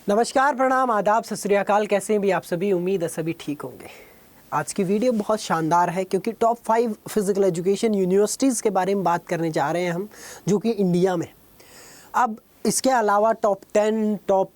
नमस्कार, प्रणाम, आदाब, सत श्री अकाल। कैसे हैं भी आप सभी? उम्मीद है सभी ठीक होंगे। आज की वीडियो बहुत शानदार है क्योंकि टॉप 5 फिजिकल एजुकेशन यूनिवर्सिटीज़ के बारे में बात करने जा रहे हैं हम, जो कि इंडिया में। अब इसके अलावा टॉप 10, टॉप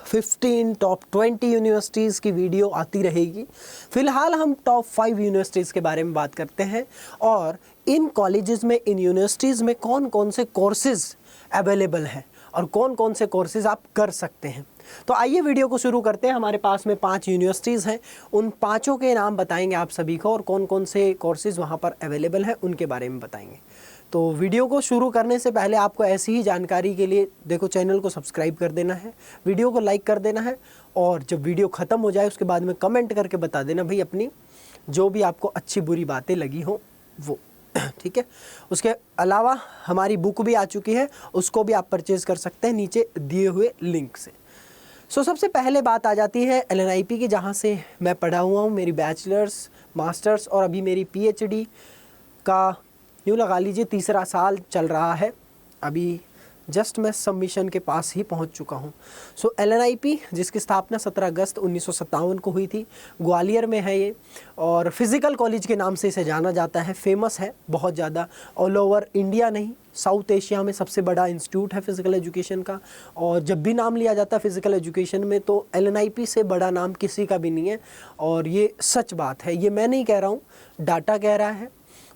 15, टॉप 20 यूनिवर्सिटीज़ की वीडियो आती रहेगी। फ़िलहाल हम टॉप 5 यूनिवर्सिटीज़ के बारे में बात करते हैं और इन कॉलेजेस में, इन यूनिवर्सिटीज़ में कौन कौन से कोर्सेज़ अवेलेबल हैं और कौन कौन से कोर्सेज़ आप कर सकते हैं। तो आइए वीडियो को शुरू करते हैं। हमारे पास में 5 यूनिवर्सिटीज़ हैं, उन पाँचों के नाम बताएंगे आप सभी को और कौन कौन से कोर्सेज़ वहाँ पर अवेलेबल हैं उनके बारे में बताएंगे। तो वीडियो को शुरू करने से पहले आपको ऐसी ही जानकारी के लिए देखो चैनल को सब्सक्राइब कर देना है, वीडियो को लाइक कर देना है और जब वीडियो ख़त्म हो जाए उसके बाद में कमेंट करके बता देना भाई अपनी जो भी आपको अच्छी बुरी बातें लगी हो वो, ठीक है। उसके अलावा हमारी बुक भी आ चुकी है, उसको भी आप परचेज़ कर सकते हैं नीचे दिए हुए लिंक से। सबसे पहले बात आ जाती है LNIP की, जहाँ से मैं पढ़ा हुआ हूँ। मेरी बैचलर्स, मास्टर्स और अभी मेरी PhD का यूँ लगा लीजिए तीसरा साल चल रहा है। अभी जस्ट मैं सबमिशन के पास ही पहुंच चुका हूं। LNIP, जिसकी स्थापना 17 अगस्त 1957 को हुई थी, ग्वालियर में है ये और फिज़िकल कॉलेज के नाम से इसे जाना जाता है। फेमस है बहुत ज़्यादा, ऑल ओवर इंडिया नहीं, साउथ एशिया में सबसे बड़ा इंस्टीट्यूट है फ़िज़िकल एजुकेशन का। और जब भी नाम लिया जाता है फ़िज़िकल एजुकेशन में तो LNIP से बड़ा नाम किसी का भी नहीं है और ये सच बात है। ये मैं नहीं कह रहा हूँ, डाटा कह रहा है,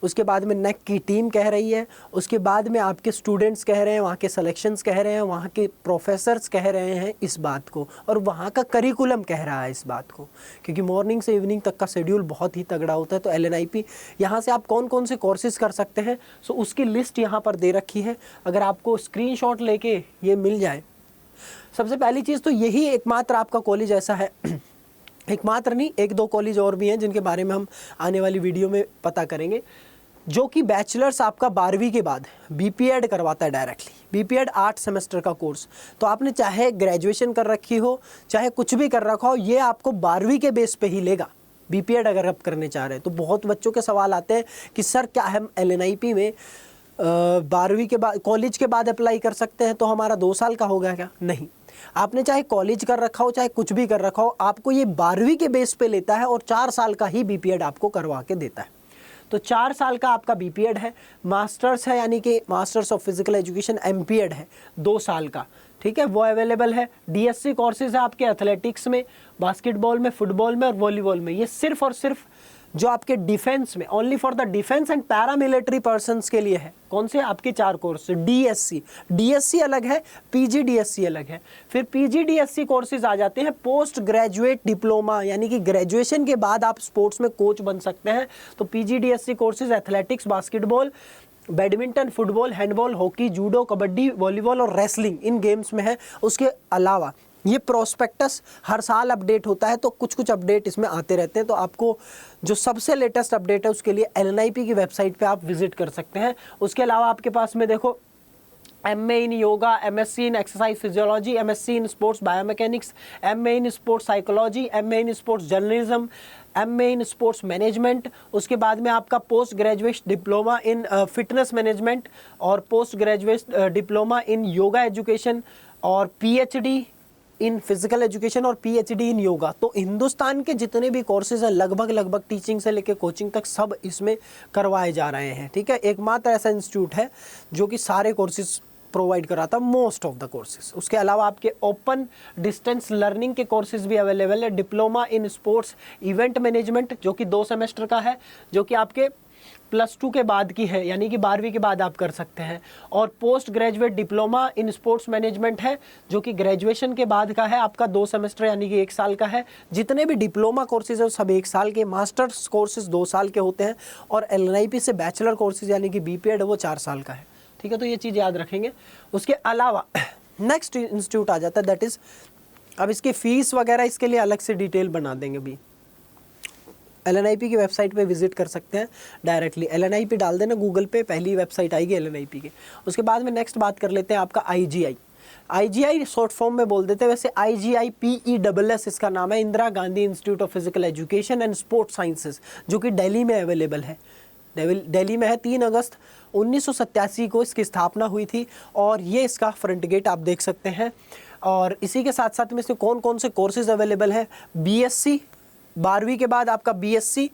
उसके बाद में नेक की टीम कह रही है, उसके बाद में आपके स्टूडेंट्स कह रहे हैं, वहाँ के सिलेक्शंस कह रहे हैं, वहाँ के प्रोफेसर्स कह रहे हैं इस बात को, और वहाँ का करिकुलम कह रहा है इस बात को, क्योंकि मॉर्निंग से इवनिंग तक का शेड्यूल बहुत ही तगड़ा होता है। तो LNIP यहाँ से आप कौन कौन से कोर्सेज़ कर सकते हैं उसकी लिस्ट यहाँ पर दे रखी है। अगर आपको स्क्रीनशॉट लेके ये मिल जाए, सबसे पहली चीज़ तो यही एकमात्र आपका कॉलेज ऐसा है, एकमात्र नहीं, 1-2 कॉलेज और भी हैं जिनके बारे में हम आने वाली वीडियो में पता करेंगे, जो कि बैचलर्स आपका 12वीं के बाद BPEd करवाता है डायरेक्टली। BPEd 8 सेमेस्टर का कोर्स, तो आपने चाहे ग्रेजुएशन कर रखी हो चाहे कुछ भी कर रखा हो, ये आपको 12वीं के बेस पे ही लेगा BPEd अगर आप करने चाह रहे हैं। तो बहुत बच्चों के सवाल आते हैं कि सर क्या हम LNIP में 12वीं के बाद, कॉलेज के बाद अप्लाई कर सकते हैं तो हमारा 2 साल का होगा क्या? नहीं, आपने चाहे कॉलेज कर रखा हो चाहे कुछ भी कर रखा हो, आपको ये 12वीं के बेस पे लेता है और 4 साल का ही BPEd आपको करवा के देता है। तो 4 साल का आपका BPEd है। मास्टर्स है, यानी कि masters of physical education MPEd है 2 साल का, ठीक है, वो अवेलेबल है। DSC कोर्सेज है आपके एथलेटिक्स में, बास्केटबॉल में, फुटबॉल में और वॉलीबॉल में। ये सिर्फ और सिर्फ जो आपके डिफेंस में, only for the defence and paramilitary persons के लिए है। कौन से? आपके 4 कोर्स। DSC अलग है, PGDSC अलग है। फिर PGDSC कोर्सेज आ जाते हैं पोस्ट ग्रेजुएट डिप्लोमा, यानी कि ग्रेजुएशन के बाद आप स्पोर्ट्स में कोच बन सकते हैं। तो PGDSC courses athletics, basketball, badminton, football, handball, hockey, judo, kabaddi, volleyball और रेसलिंग, इन गेम्स में है। उसके अलावा ये प्रोस्पेक्टस हर साल अपडेट होता है, तो कुछ कुछ अपडेट इसमें आते रहते हैं। तो आपको जो सबसे लेटेस्ट अपडेट है उसके लिए LNIP की वेबसाइट पे आप विजिट कर सकते हैं। उसके अलावा आपके पास में देखो MA in yoga, MSc in exercise physiology, MSc in sports biomechanics, MA in sports psychology, MA in sports journalism, MA in sports management. उसके बाद में आपका post graduate diploma in fitness management और post graduate diploma in yoga education और PhD in physical education और PhD in yoga. तो हिंदुस्तान के जितने भी कोर्सेज हैं लगभग टीचिंग से लेकर कोचिंग तक सब इसमें करवाए जा रहे हैं, ठीक है। एकमात्र ऐसा इंस्टीट्यूट है जो कि सारे कोर्सेज प्रोवाइड कराता, मोस्ट ऑफ द कोर्सेज। उसके अलावा आपके ओपन डिस्टेंस लर्निंग के कोर्सेज भी अवेलेबल है। Diploma in sports event management, जो कि 2 सेमेस्टर का है, जो कि आपके +2 के बाद की है, यानी कि 12वीं के बाद आप कर सकते हैं। और पोस्ट ग्रेजुएट डिप्लोमा इन स्पोर्ट्स मैनेजमेंट है, जो कि ग्रेजुएशन के बाद का है, आपका 2 सेमेस्टर यानी कि 1 साल का है। जितने भी डिप्लोमा कोर्सेज है सब 1 साल के, मास्टर्स कोर्सेज 2 साल के होते हैं और LNIP से बैचलर कोर्सेज यानी कि BPEd वो 4 साल का है, ठीक है। तो ये चीज़ याद रखेंगे। उसके अलावा नेक्स्ट इंस्टीट्यूट आ जाता है, दैट इज़, अब इसकी फ़ीस वगैरह इसके लिए अलग से डिटेल बना देंगे। अभी LNIP की वेबसाइट पे विजिट कर सकते हैं डायरेक्टली। LNIP डाल देना गूगल पे, पहली वेबसाइट आएगी LNIP की। उसके बाद में नेक्स्ट बात कर लेते हैं आपका IGI शॉर्ट फॉर्म में बोल देते हैं, वैसे IGI PESS इसका नाम है, Indira Gandhi institute of physical education and sports sciences, जो कि दिल्ली में अवेलेबल है। दिल्ली में है। 3 अगस्त 1987 को इसकी स्थापना हुई थी और ये इसका फ्रंट गेट आप देख सकते हैं। और इसी के साथ साथ में इसमें कौन कौन से कोर्सेज अवेलेबल है, बीएससी 12वीं के बाद आपका बीएससी,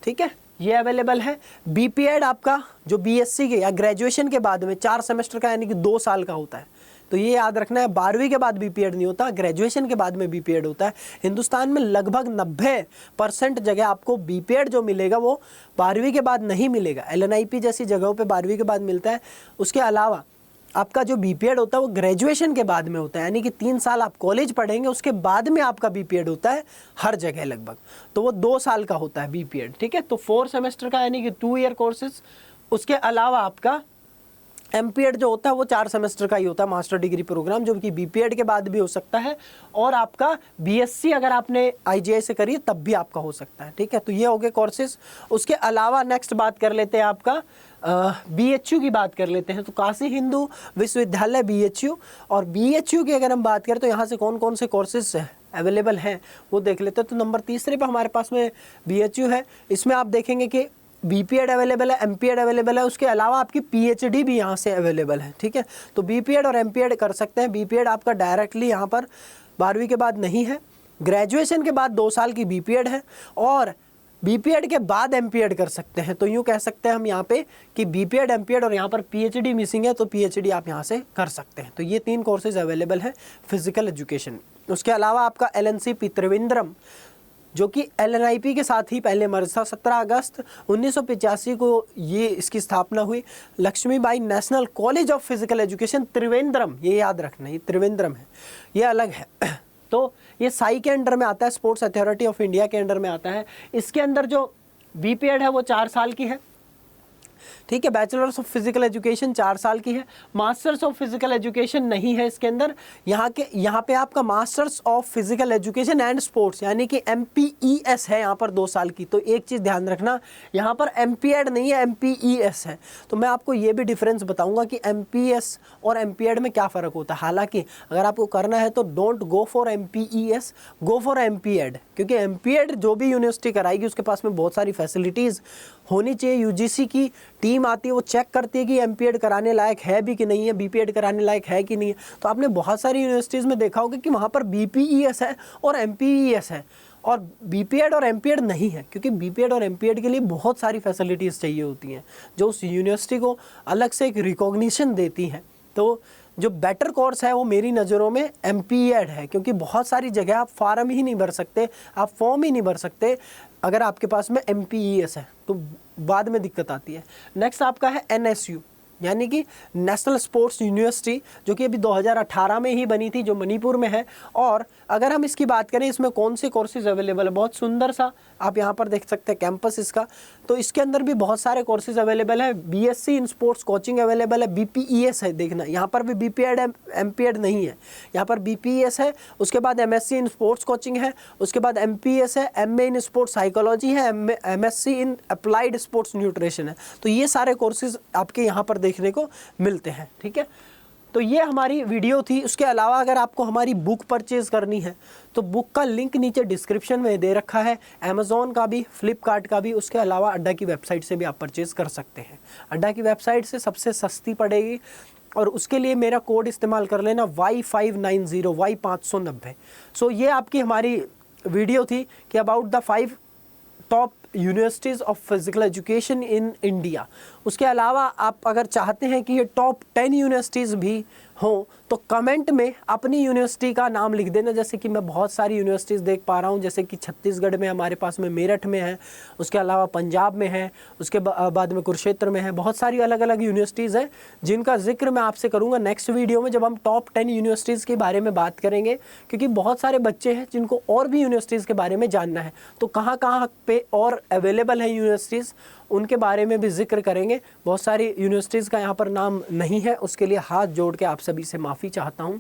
ठीक है, ये अवेलेबल है। बीपीएड आपका जो बीएससी के या ग्रेजुएशन के बाद में 4 सेमेस्टर का यानी कि 2 साल का होता है, तो ये याद रखना है, 12वीं के बाद बीपीएड नहीं होता, ग्रेजुएशन के बाद में बीपीएड होता है। हिंदुस्तान में लगभग 90% जगह आपको बीपीएड जो मिलेगा वो 12वीं के बाद नहीं मिलेगा, एलएनआईपी जैसी जगहों पे 12वीं के बाद मिलता है। उसके अलावा आपका जो बीपीएड होता है वो ग्रेजुएशन के बाद में होता है, यानी कि 3 साल आप कॉलेज पढ़ेंगे उसके बाद में आपका बीपीएड होता है हर जगह लगभग, तो वो 2 साल का होता है बीपीएड, ठीक है। तो 4 सेमेस्टर का यानी कि 2 ईयर कोर्सेज। उसके अलावा आपका एमपीएड जो होता है वो 4 सेमेस्टर का ही होता है, मास्टर डिग्री प्रोग्राम, जो कि बीपीएड के बाद भी हो सकता है, और आपका बीएससी अगर आपने आईजीआई से करी तब भी आपका हो सकता है, ठीक है। तो ये हो गए कोर्सेज। उसके अलावा नेक्स्ट बात कर लेते हैं आपका बीएचयू की बात कर लेते हैं। तो काशी हिंदू विश्वविद्यालय बीएचयू, और बीएचयू की अगर हम बात करें तो यहाँ से कौन कौन से कोर्सेज अवेलेबल हैं वो देख लेते हैं। तो नंबर 3 पे हमारे पास में बीएचयू है। इसमें आप देखेंगे कि बीपीएड अवेलेबल है, एमपीएड अवेलेबल है, उसके अलावा आपकी पीएचडी भी यहाँ से अवेलेबल है, ठीक है। तो बीपीएड और एमपीएड कर सकते हैं। बीपीएड आपका डायरेक्टली यहाँ पर 12वीं के बाद नहीं है, ग्रेजुएशन के बाद 2 साल की बीपीएड है, और बीपीएड के बाद एमपीएड कर सकते हैं। तो यूँ कह सकते हैं हम यहाँ पे कि बीपीएड, एमपीएड और यहाँ पर पीएचडी मिसिंग है, तो पीएचडी आप यहाँ से कर सकते हैं। तो ये 3 कोर्सेज अवेलेबल हैं फिजिकल एजुकेशन। उसके अलावा आपका एलएनसीपी त्रिवेंद्रम, जो कि एलएनआईपी के साथ ही पहले मर्ज था, 17 अगस्त 1985 को ये इसकी स्थापना हुई। Lakshmibai national college of physical education Trivandrum, ये याद रखना, ये त्रिवेंद्रम है, ये अलग है। तो ये साई के अंडर में आता है, स्पोर्ट्स अथॉरिटी ऑफ इंडिया के अंडर में आता है। इसके अंदर जो बीपीएड है वो 4 साल की है, ठीक है। बैचलर्स ऑफ फिजिकल एजुकेशन 4 साल की है। मास्टर्स ऑफ फिजिकल एजुकेशन नहीं है इसके अंदर। यहाँ पे आपका masters of physical education and sports यानी कि MPES है यहाँ पर 2 साल की। तो एक चीज़ ध्यान रखना, यहाँ पर MPED नहीं है, MPES है। तो मैं आपको ये भी डिफरेंस बताऊंगा कि MPS और MPED में क्या फ़र्क होता है। हालांकि अगर आपको करना है तो don't go for MPES, go for MPED, क्योंकि MPED जो भी यूनिवर्सिटी कराएगी उसके पास में बहुत सारी फैसिलिटीज़ होनी चाहिए। यूजीसी की टीम आती है, वो चेक करती है कि एमपीएड कराने लायक है भी कि नहीं है, बीपीएड कराने लायक है कि नहीं है। तो आपने बहुत सारी यूनिवर्सिटीज़ में देखा होगा कि वहाँ पर BPES है और MPES है, और बीपीएड और एमपीएड नहीं है, क्योंकि बीपीएड और एमपीएड के लिए बहुत सारी फैसिलिटीज़ चाहिए होती हैं जो उस यूनिवर्सिटी को अलग से एक रिकॉग्निशन देती हैं। तो जो बेटर कोर्स है वो मेरी नज़रों में MPED है, क्योंकि बहुत सारी जगह आप फार्म ही नहीं भर सकते, आप फॉर्म ही नहीं भर सकते अगर आपके पास में MPES है, तो बाद में दिक्कत आती है। नेक्स्ट आपका है NSU, यानी कि नेशनल स्पोर्ट्स यूनिवर्सिटी, जो कि अभी 2018 में ही बनी थी, जो मणिपुर में है। और अगर हम इसकी बात करें इसमें कौन से कोर्सेज अवेलेबल है, बहुत सुंदर सा आप यहाँ पर देख सकते हैं कैंपस इसका। तो इसके अंदर भी बहुत सारे कोर्सेज अवेलेबल है। BSc in sports coaching available है, BPES है, देखना यहाँ पर भी बीपीएड MPED नहीं है, यहाँ पर BPES है। उसके बाद MSc इन स्पोर्ट्स कोचिंग है, उसके बाद MPS है, MA इन स्पोर्ट्स साइकोलॉजी है, MSc in applied sports nutrition है। तो ये सारे कोर्सेज आपके यहाँ पर देखने को मिलते हैं, ठीक है। तो ये हमारी वीडियो थी। उसके अलावा अगर आपको हमारी बुक परचेज़ करनी है तो बुक का लिंक नीचे डिस्क्रिप्शन में दे रखा है, अमेज़ॉन का भी, फ्लिपकार्ट का भी। उसके अलावा अड्डा की वेबसाइट से भी आप परचेज़ कर सकते हैं। अड्डा की वेबसाइट से सबसे सस्ती पड़ेगी, और उसके लिए मेरा कोड इस्तेमाल कर लेना Y590, Y590। सो ये आपकी हमारी वीडियो थी कि about the 5 top universities of physical education in India. उसके अलावा आप अगर चाहते हैं कि ये टॉप 10 यूनिवर्सिटीज़ भी हों तो कमेंट में अपनी यूनिवर्सिटी का नाम लिख देना। जैसे कि मैं बहुत सारी यूनिवर्सिटीज़ देख पा रहा हूँ, जैसे कि छत्तीसगढ़ में हमारे पास में मेरठ में है, उसके अलावा पंजाब में है, उसके बाद में कुरुक्षेत्र में है। बहुत सारी अलग अलग यूनिवर्सिटीज़ हैं जिनका जिक्र मैं आपसे करूँगा नेक्स्ट वीडियो में, जब हम टॉप 10 यूनिवर्सिटीज़ के बारे में बात करेंगे। क्योंकि बहुत सारे बच्चे हैं जिनको और भी यूनिवर्सिटीज़ के बारे में जानना है, तो कहाँ कहाँ पे और अवेलेबल है यूनिवर्सिटीज़, उनके बारे में भी जिक्र करेंगे। बहुत सारी यूनिवर्सिटीज़ का यहाँ पर नाम नहीं है, उसके लिए हाथ जोड़ के आप सभी से माफ़ी चाहता हूँ।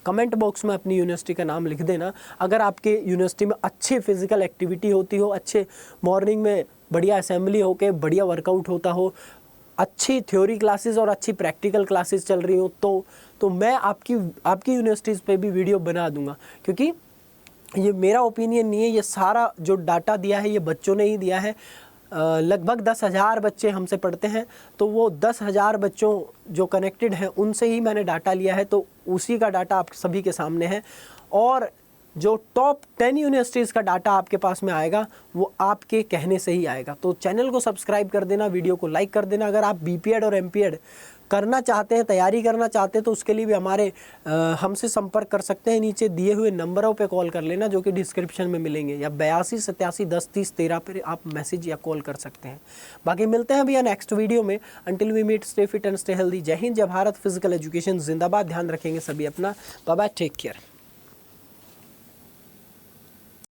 कमेंट बॉक्स में अपनी यूनिवर्सिटी का नाम लिख देना। अगर आपके यूनिवर्सिटी में अच्छे फिजिकल एक्टिविटी होती हो, अच्छे मॉर्निंग में बढ़िया असेंबली हो के बढ़िया वर्कआउट होता हो, अच्छी थ्योरी क्लासेस और अच्छी प्रैक्टिकल क्लासेस चल रही हो, तो मैं आपकी यूनिवर्सिटीज़ पे भी वीडियो बना दूँगा। क्योंकि ये मेरा ओपिनियन नहीं है, ये सारा जो डाटा दिया है ये बच्चों ने ही दिया है। लगभग 10,000 बच्चे हमसे पढ़ते हैं, तो वो 10,000 बच्चों जो कनेक्टेड हैं उनसे ही मैंने डाटा लिया है, तो उसी का डाटा आप सभी के सामने है। और जो टॉप 10 यूनिवर्सिटीज़ का डाटा आपके पास में आएगा वो आपके कहने से ही आएगा। तो चैनल को सब्सक्राइब कर देना, वीडियो को लाइक कर देना। अगर आप बीपीएड और एमपीएड करना चाहते हैं, तैयारी करना चाहते हैं, तो उसके लिए भी हमसे संपर्क कर सकते हैं। नीचे दिए हुए नंबरों पे कॉल कर लेना जो कि डिस्क्रिप्शन में मिलेंगे, या 82 87 10 30 13 पर आप मैसेज या कॉल कर सकते हैं। बाकी मिलते हैं भैया नेक्स्ट वीडियो में। Until we meet, stay fit and stay healthy. जय हिंद, जय भारत। फिजिकल एजुकेशन जिंदाबाद। ध्यान रखेंगे सभी अपना। Bye bye, take care.